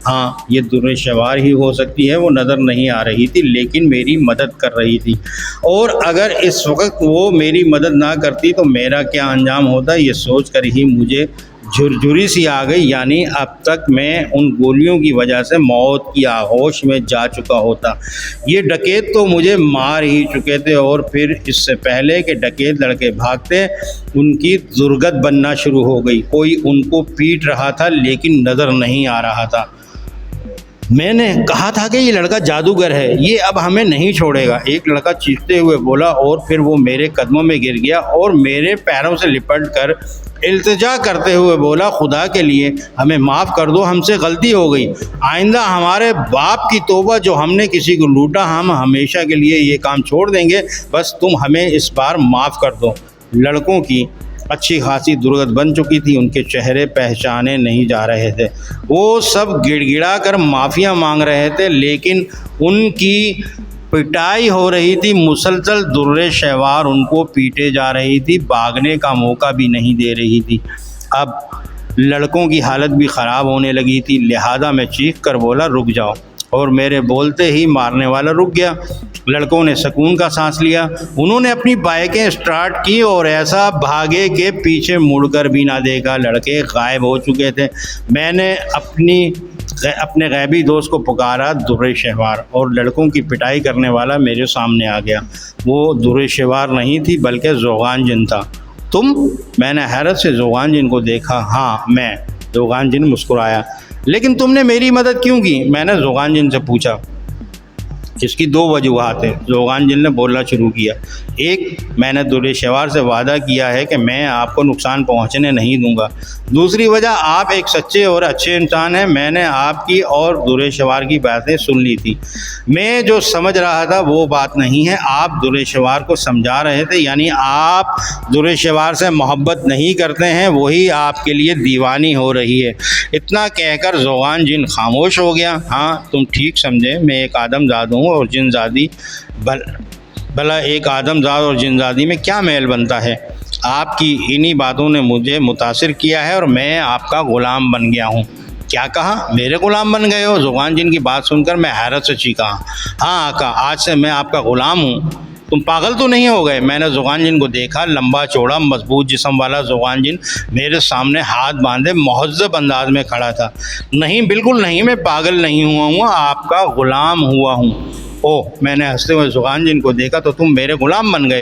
हाँ, ये दुर्रे शवार ही हो सकती है। वो नज़र नहीं आ रही थी लेकिन मेरी मदद कर रही थी, और अगर इस वक्त वो मेरी मदद ना करती तो मेरा क्या अंजाम होता, ये सोच कर ही मुझे झुरझुरी सी आ गई। यानी अब तक मैं उन गोलियों की वजह से मौत की आगोश में जा चुका होता। ये डकैत तो मुझे मार ही चुके थे, और फिर इससे पहले कि डकैत लड़के भागते उनकी दुर्गत बनना शुरू हो गई। कोई उनको पीट रहा था लेकिन नज़र नहीं आ रहा था। मैंने कहा था कि ये लड़का जादूगर है, ये अब हमें नहीं छोड़ेगा, एक लड़का चीखते हुए बोला, और फिर वो मेरे कदमों में गिर गया और मेरे पैरों से लिपट कर इल्तिजा करते हुए बोला, खुदा के लिए हमें माफ़ कर दो, हमसे गलती हो गई। आइंदा हमारे बाप की तौबा, जो हमने किसी को लूटा हम हमेशा के लिए ये काम छोड़ देंगे, बस तुम हमें इस बार माफ़ कर दो। लड़कों की अच्छी खासी दुर्गत बन चुकी थी, उनके चेहरे पहचाने नहीं जा रहे थे। वो सब गिड़गिड़ा कर माफ़िया मांग रहे थे, लेकिन उनकी पिटाई हो रही थी मुसलसल। दुर्रे शहवार उनको पीटे जा रही थी, भागने का मौका भी नहीं दे रही थी। अब लड़कों की हालत भी ख़राब होने लगी थी, लिहाजा मैं चीख कर बोला, रुक जाओ, और मेरे बोलते ही मारने वाला रुक गया। लड़कों ने सुकून का सांस लिया। उन्होंने अपनी बाइकें स्टार्ट की और ऐसा भागे कि पीछे मुड़कर भी ना देखा। लड़के गायब हो चुके थे। मैंने अपने गैबी दोस्त को पुकारा, दुर्रे शहवार, और लड़कों की पिटाई करने वाला मेरे सामने आ गया। वो दुर्रे शहवार नहीं थी बल्कि ज़ोगान जिन था। तुम? मैंने हैरत से ज़ोगान जिन को देखा। हाँ मैं। ज़ोगान जिन मुस्कुराया। लेकिन तुमने मेरी मदद क्यों की? मैंने ज़ोगान जिन से पूछा। इसकी दो वजूहात हैं, ज़ोगान जिन ने बोलना शुरू किया। एक, मैंने दुर्रे शहवार से वादा किया है कि मैं आपको नुकसान पहुंचने नहीं दूंगा। दूसरी वजह, आप एक सच्चे और अच्छे इंसान हैं। मैंने आपकी और दुर्रे शहवार की बातें सुन ली थी। मैं जो समझ रहा था वो बात नहीं है, आप दुर्रे शहवार को समझा रहे थे। यानी आप दुर्रे शहवार से मोहब्बत नहीं करते हैं, वही आपके लिए दीवानी हो रही है। इतना कहकर ज़ोगान जिन खामोश हो गया। हाँ, तुम ठीक समझे, मैं एक आदमजाद हूँ और जिनजादी भला एक आदमजाद और जिनजादी में क्या मेल बनता है। आपकी इन्हीं बातों ने मुझे मुतासिर किया है और मैं आपका ग़ुलाम बन गया हूँ। क्या कहा? मेरे ग़ुलाम बन गए हो? ज़ोगान जिन की बात सुनकर मैं हैरत से चीखा। हाँ आका, आज से मैं आपका ग़ुलाम हूँ। तुम पागल तो नहीं हो गए? मैंने ज़ोगान जिन को देखा। लंबा चौड़ा मजबूत जिस्म वाला ज़ोगान जिन मेरे सामने हाथ बांधे महज़्ज़ब अंदाज में खड़ा था। नहीं, बिल्कुल नहीं, मैं पागल नहीं हुआ हूँ, आपका ग़ुलाम हुआ हूँ। ओह, मैंने हंसते हुए ज़ोगान जिन को देखा, तो तुम मेरे ग़ुलाम बन गए?